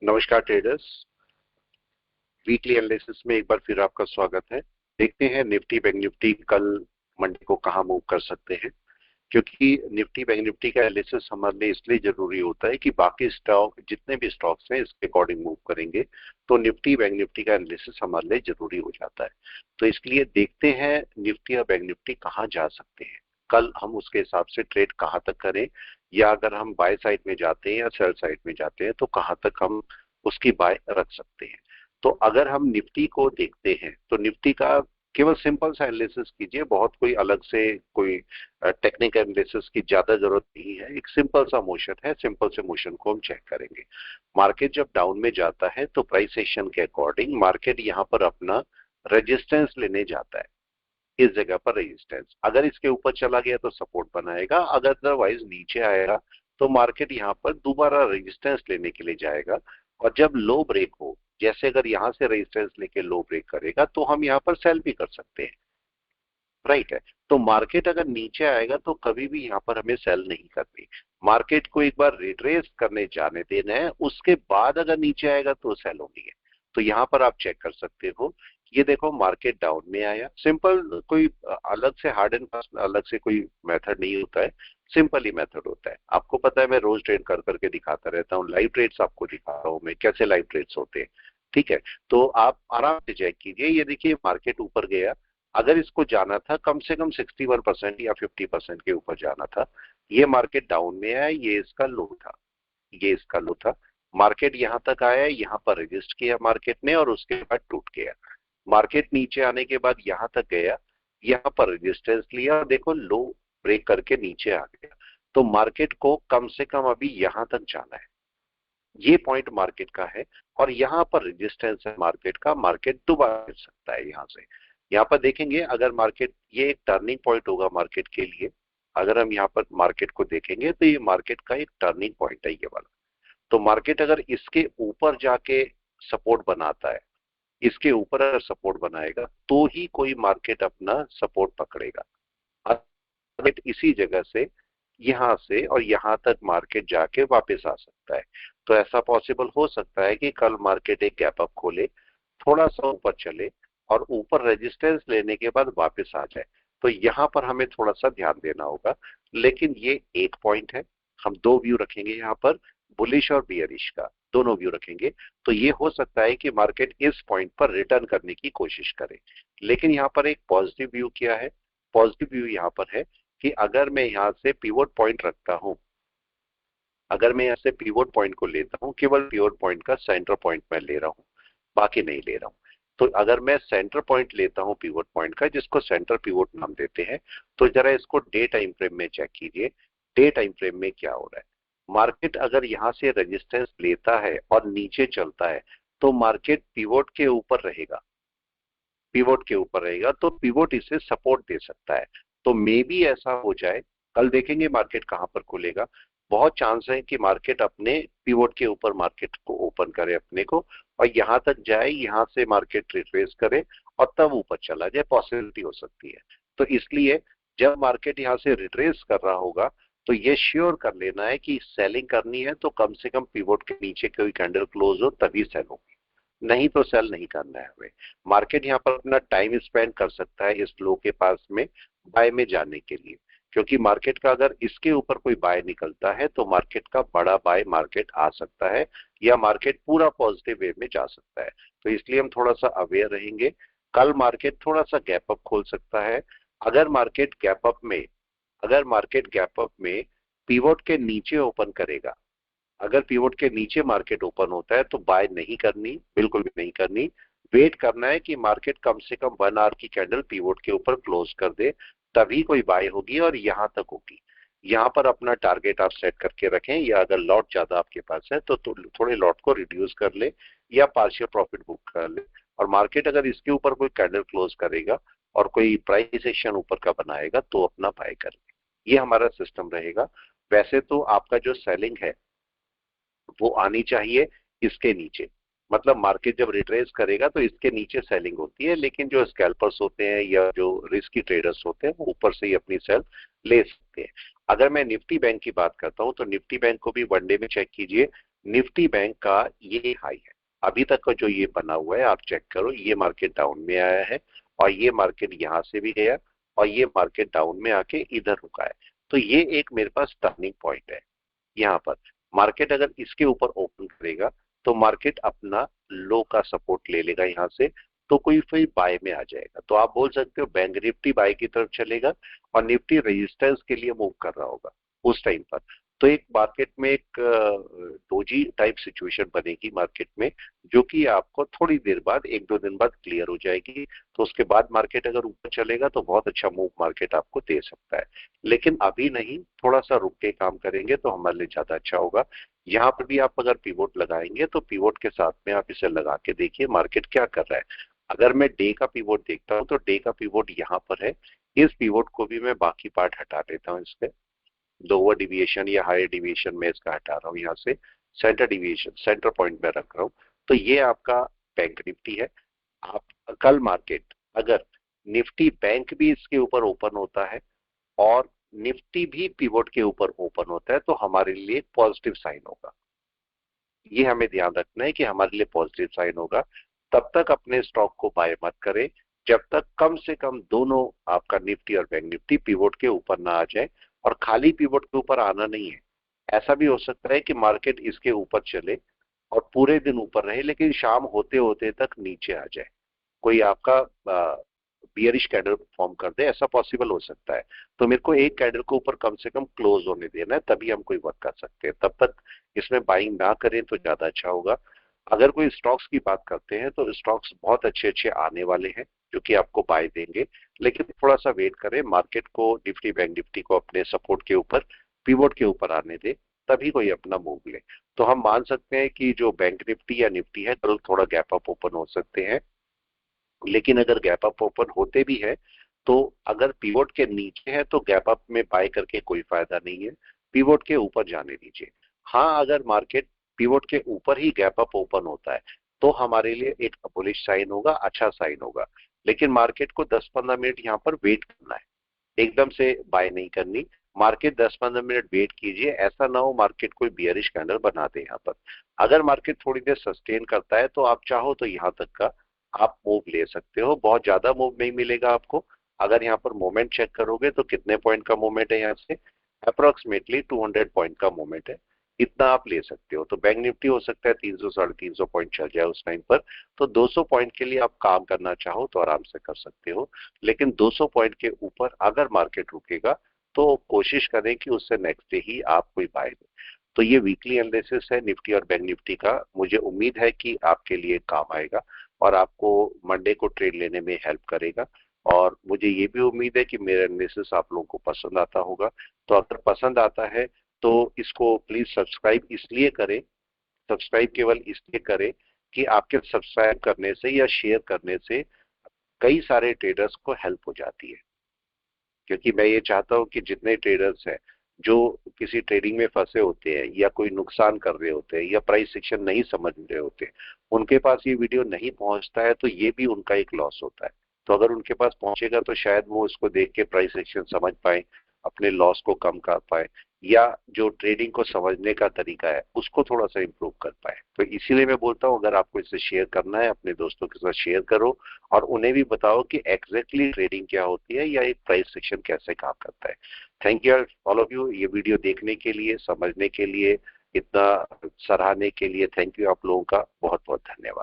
नमस्कार traders. Weekly analysis में एक बार फिर आपका स्वागत है। देखते हैं निफ्टी बैंक निफ्टी कल मंडे को कहां मूव कर सकते हैं, क्योंकि निफ्टी बैंक निफ्टी का एनालिसिस हमारे लिए इसलिए जरूरी होता है कि बाकी स्टॉक जितने भी स्टॉक्स हैं इसके अकॉर्डिंग मूव करेंगे, तो निफ्टी बैंक निफ्टी का एनालिसिस हमारे लिए जरूरी हो जाता है। तो इसलिए देखते हैं निफ्टी और बैंक निफ्टी कहाँ जा सकते हैं, कल हम उसके हिसाब से ट्रेड कहाँ तक करें, या अगर हम बाय साइड में जाते हैं या सेल साइड में जाते हैं तो कहाँ तक हम उसकी बाय रख सकते हैं। तो अगर हम निफ्टी को देखते हैं तो निफ्टी का केवल सिंपल सा एनालिसिस कीजिए, बहुत कोई अलग से कोई टेक्निकल एनालिसिस की ज्यादा जरूरत नहीं है। एक सिंपल सा मोशन है, सिंपल से मोशन को हम चेक करेंगे। मार्केट जब डाउन में जाता है तो प्राइस एक्शन के अकॉर्डिंग मार्केट यहाँ पर अपना रेजिस्टेंस लेने जाता है। इस जगह पर रेजिस्टेंस, अगर इसके ऊपर चला गया तो सपोर्ट बनाएगा, अगर अदरवाइज नीचे आएगा तो मार्केट यहाँ पर दोबारा रेजिस्टेंस लेने के लिए जाएगा। और जब लो ब्रेक हो, जैसे अगर यहाँ से रेजिस्टेंस लेके लो ब्रेक करेगा तो हम यहाँ पर सेल भी कर सकते हैं। राइट है। तो मार्केट अगर नीचे आएगा तो कभी भी यहाँ पर हमें सेल नहीं करनी, मार्केट को एक बार रिट्रेस करने जाने देना है, उसके बाद अगर नीचे आएगा तो सेल होनी है। तो यहाँ पर आप चेक कर सकते हो। ये देखो मार्केट डाउन में आया, सिंपल कोई अलग से हार्ड एंड फास्ट अलग से कोई मेथड नहीं होता है, सिंपल ही मेथड होता है। आपको पता है मैं रोज ट्रेड कर करके दिखाता रहता हूँ, लाइव ट्रेड्स आपको दिखा रहा हूँ मैं कैसे लाइव ट्रेड्स होते हैं। ठीक है। तो आप आराम से चेक कीजिए, ये देखिए मार्केट ऊपर गया, अगर इसको जाना था कम से कम 61% या 50% के ऊपर जाना था। ये मार्केट डाउन में आया, ये इसका लो था, ये इसका लो था। मार्केट यहां तक आया, यहां पर रजिस्ट किया मार्केट ने और उसके बाद टूट गया। मार्केट नीचे आने के बाद यहां तक गया, यहां पर रेजिस्टेंस लिया और देखो लो ब्रेक करके नीचे आ गया। तो मार्केट को कम से कम अभी यहां तक जाना है, ये पॉइंट मार्केट का है। और यहाँ पर रेजिस्टेंस है मार्केट का, मार्केट दोबारा गिर सकता है यहाँ से। यहाँ पर देखेंगे अगर मार्केट, ये एक टर्निंग पॉइंट होगा मार्केट के लिए। अगर हम यहाँ पर मार्केट को देखेंगे तो ये मार्केट का एक टर्निंग पॉइंट है ये वाला। तो मार्केट अगर इसके ऊपर जाके सपोर्ट बनाता है, इसके ऊपर अगर सपोर्ट बनाएगा तो ही कोई मार्केट अपना सपोर्ट पकड़ेगा। मार्केट इसी जगह से, यहां से और यहां तक मार्केट जाके वापस आ सकता है। तो ऐसा पॉसिबल हो सकता है कि कल मार्केट एक गैप अप खोले, थोड़ा सा ऊपर चले और ऊपर रेजिस्टेंस लेने के बाद वापस आ जाए। तो यहां पर हमें थोड़ा सा ध्यान देना होगा। लेकिन ये एक पॉइंट है, हम दो व्यू रखेंगे यहाँ पर, बुलिश और बियरिश का दोनों व्यू रखेंगे। तो ये हो सकता है कि मार्केट इस पॉइंट पर रिटर्न करने की कोशिश करे। लेकिन यहाँ पर एक पॉजिटिव व्यू क्या है, पॉजिटिव व्यू यहाँ पर है कि अगर मैं यहाँ से पिवोट पॉइंट रखता हूं, अगर मैं यहाँ से पिवोट पॉइंट को लेता हूं, केवल पिवोट पॉइंट का सेंटर पॉइंट मैं ले रहा हूं, बाकी नहीं ले रहा हूं। तो अगर मैं सेंटर पॉइंट लेता हूं पिवोट पॉइंट का, जिसको सेंटर पिवोट नाम देते हैं, तो जरा इसको डे टाइम फ्रेम में चेक कीजिए। डे टाइम फ्रेम में क्या हो रहा है, मार्केट अगर यहां से रेजिस्टेंस लेता है और नीचे चलता है तो मार्केट पिवोट के ऊपर रहेगा, पिवोट के ऊपर रहेगा तो पिवोट इसे सपोर्ट दे सकता है। तो मे बी ऐसा हो जाए, कल देखेंगे मार्केट कहां पर खुलेगा। बहुत चांस है कि मार्केट अपने पिवोट के ऊपर मार्केट को ओपन करे अपने को, और यहां तक जाए, यहां से मार्केट रिट्रेस करे और तब ऊपर चला जाए, पॉसिबिलिटी हो सकती है। तो इसलिए जब मार्केट यहां से रिट्रेस कर रहा होगा तो ये श्योर कर लेना है कि सेलिंग करनी है तो कम से कम पिवोट के नीचे कोई कैंडल क्लोज हो तभी सेल हो, नहीं तो सेल नहीं करना है हमें। मार्केट यहाँ पर अपना टाइम स्पेंड कर सकता है इस लो के पास में बाय में जाने के लिए, क्योंकि मार्केट का अगर इसके ऊपर कोई बाय निकलता है तो मार्केट का बड़ा बाय मार्केट आ सकता है, या मार्केट पूरा पॉजिटिव वे में जा सकता है। तो इसलिए हम थोड़ा सा अवेयर रहेंगे। कल मार्केट थोड़ा सा गैप अप खोल सकता है। अगर मार्केट गैप अप में, अगर मार्केट गैप अप में पीवोट के नीचे ओपन करेगा, अगर पिवोट के नीचे मार्केट ओपन होता है तो बाय नहीं करनी, बिल्कुल भी नहीं करनी। वेट करना है कि मार्केट कम से कम 1 आवर की कैंडल पिवोट के ऊपर क्लोज कर दे, तभी कोई बाय होगी और यहां तक होगी। यहां पर अपना टारगेट आप सेट करके रखें, या अगर लॉट ज्यादा आपके पास है तो थोड़े लॉट को रिड्यूस कर ले या पार्शियल प्रॉफिट बुक कर ले। और मार्केट अगर इसके ऊपर कोई कैंडल क्लोज करेगा और कोई प्राइस एक्शन ऊपर का बनाएगा तो अपना बाय कर ले। ये हमारा सिस्टम रहेगा। वैसे तो आपका जो सेलिंग है वो आनी चाहिए इसके नीचे, मतलब मार्केट जब रिट्रेस करेगा तो इसके नीचे सेलिंग होती है, लेकिन जो स्कैल्पर्स होते हैं या जो रिस्की ट्रेडर्स होते हैं वो ऊपर से ही अपनी सेल ले सकते हैं। अगर मैं निफ्टी बैंक की बात करता हूं तो निफ्टी बैंक को भी वनडे में चेक कीजिए। निफ्टी बैंक का ये हाई है। अभी तक का जो ये बना हुआ है आप चेक करो, ये मार्केट डाउन में आया है और ये मार्केट यहां से भी गया और ये मार्केट डाउन में आके इधर रुका है। तो ये एक मेरे पास टर्निंग पॉइंट है। यहाँ पर मार्केट अगर इसके ऊपर ओपन करेगा तो मार्केट अपना लो का सपोर्ट ले लेगा यहाँ से, तो कोई फिर बाय में आ जाएगा। तो आप बोल सकते हो बैंक निफ्टी बाय की तरफ चलेगा और निफ्टी रेजिस्टेंस के लिए मूव कर रहा होगा उस टाइम पर। तो एक मार्केट में एक डोजी टाइप सिचुएशन बनेगी मार्केट में, जो कि आपको थोड़ी देर बाद, एक दो दिन बाद क्लियर हो जाएगी। तो उसके बाद मार्केट अगर ऊपर चलेगा तो बहुत अच्छा मूव मार्केट आपको दे सकता है, लेकिन अभी नहीं, थोड़ा सा रुक के काम करेंगे तो हमारे लिए ज्यादा अच्छा होगा। यहाँ पर भी आप अगर पिवोट लगाएंगे तो पिवोट के साथ में आप इसे लगा के देखिए मार्केट क्या कर रहा है। अगर मैं डे का पिवोट देखता हूँ तो डे का पिवोट यहाँ पर है। इस पिवोट को भी मैं बाकी पार्ट हटा देता हूँ, इसके लोअर डिविएशन या हायर डिविएशन में इसका हटा रहा हूँ यहाँ से, सेंटर डिविएशन सेंटर पॉइंट में रख रहा हूँ। तो ये आपका बैंक निफ्टी है। आप कल मार्केट अगर निफ्टी बैंक भी इसके ऊपर ओपन होता है और निफ्टी भी पिवोट के ऊपर ओपन होता है तो हमारे लिए पॉजिटिव साइन होगा। ये हमें ध्यान रखना है कि हमारे लिए पॉजिटिव साइन होगा। तब तक अपने स्टॉक को बाय मत करें जब तक कम से कम दोनों, आपका निफ्टी और बैंक निफ्टी, पिवोट के ऊपर ना आ जाए। और खाली पिवोट के ऊपर आना नहीं है। ऐसा भी हो सकता है कि मार्केट इसके ऊपर चले और पूरे दिन ऊपर रहे लेकिन शाम होते होते तक नीचे आ जाए, कोई आपका बियरिश कैंडल फॉर्म कर दे, ऐसा पॉसिबल हो सकता है। तो मेरे को एक कैंडल को ऊपर कम से कम क्लोज होने देना है, तभी हम कोई वर्क कर सकते हैं। तब तक इसमें बाइंग ना करें तो ज्यादा अच्छा होगा। अगर कोई स्टॉक्स की बात करते हैं तो स्टॉक्स बहुत अच्छे अच्छे आने वाले हैं जो कि आपको बाय देंगे, लेकिन थोड़ा सा वेट करें, मार्केट को, निफ्टी बैंक निफ्टी को अपने सपोर्ट के ऊपर, पिवोट के ऊपर आने दे, तभी कोई अपना मूव ले। तो हम मान सकते हैं कि जो बैंक निफ्टी या निफ्टी है कल थोड़ा गैप अप ओपन हो सकते हैं, लेकिन अगर गैप अप ओपन होते भी है तो अगर पिवोट के नीचे है तो गैप अप में बाय करके कोई फायदा नहीं है, पिवोट के ऊपर जाने दीजिए। हाँ, अगर मार्केट पिवोट के ऊपर ही गैप अप ओपन होता है तो हमारे लिए एक बुलिश साइन होगा, अच्छा साइन होगा। लेकिन मार्केट को 10-15 मिनट यहाँ पर वेट करना है, एकदम से बाय नहीं करनी। मार्केट 10-15 मिनट वेट कीजिए, ऐसा ना हो मार्केट कोई बियरिश कैंडल बना दे यहाँ पर। अगर मार्केट थोड़ी देर सस्टेन करता है तो आप चाहो तो यहाँ तक का आप मूव ले सकते हो, बहुत ज्यादा मूव नहीं मिलेगा आपको। अगर यहाँ पर मोमेंट चेक करोगे तो कितने पॉइंट का मोमेंट है, यहाँ से अप्रोक्सीमेटली 200 पॉइंट का मोमेंट है, इतना आप ले सकते हो। तो बैंक निफ्टी हो सकता है 300-350 पॉइंट चल जाए उस टाइम पर। तो 200 पॉइंट के लिए आप काम करना चाहो तो आराम से कर सकते हो, लेकिन 200 पॉइंट के ऊपर अगर मार्केट रुकेगा तो कोशिश करें कि उससे नेक्स्ट डे ही आप कोई बाय दें। तो ये वीकली एनालिसिस है निफ्टी और बैंक निफ्टी का, मुझे उम्मीद है कि आपके लिए काम आएगा और आपको मंडे को ट्रेड लेने में हेल्प करेगा। और मुझे ये भी उम्मीद है कि मेरा एनालिसिस आप लोगों को पसंद आता होगा। तो अगर पसंद आता है तो इसको प्लीज सब्सक्राइब इसलिए करें, सब्सक्राइब केवल इसलिए करें कि आपके सब्सक्राइब करने से या शेयर करने से कई सारे ट्रेडर्स को हेल्प हो जाती है। क्योंकि मैं ये चाहता हूं कि जितने ट्रेडर्स हैं जो किसी ट्रेडिंग में फंसे होते हैं या कोई नुकसान कर रहे होते हैं या प्राइस सेक्शन नहीं समझ रहे होते, उनके पास ये वीडियो नहीं पहुंचता है तो ये भी उनका एक लॉस होता है। तो अगर उनके पास पहुंचेगा तो शायद वो उसको देख के प्राइस सेक्शन समझ पाए, अपने लॉस को कम कर पाए, या जो ट्रेडिंग को समझने का तरीका है उसको थोड़ा सा इम्प्रूव कर पाए। तो इसीलिए मैं बोलता हूँ अगर आपको इसे शेयर करना है अपने दोस्तों के साथ शेयर करो और उन्हें भी बताओ कि एग्जैक्टली ट्रेडिंग क्या होती है या एक प्राइस सेक्शन कैसे काम करता है। Thank you all of you, ये वीडियो देखने के लिए, समझने के लिए, इतना सराहने के लिए थैंक यू आप लोगों का बहुत बहुत धन्यवाद।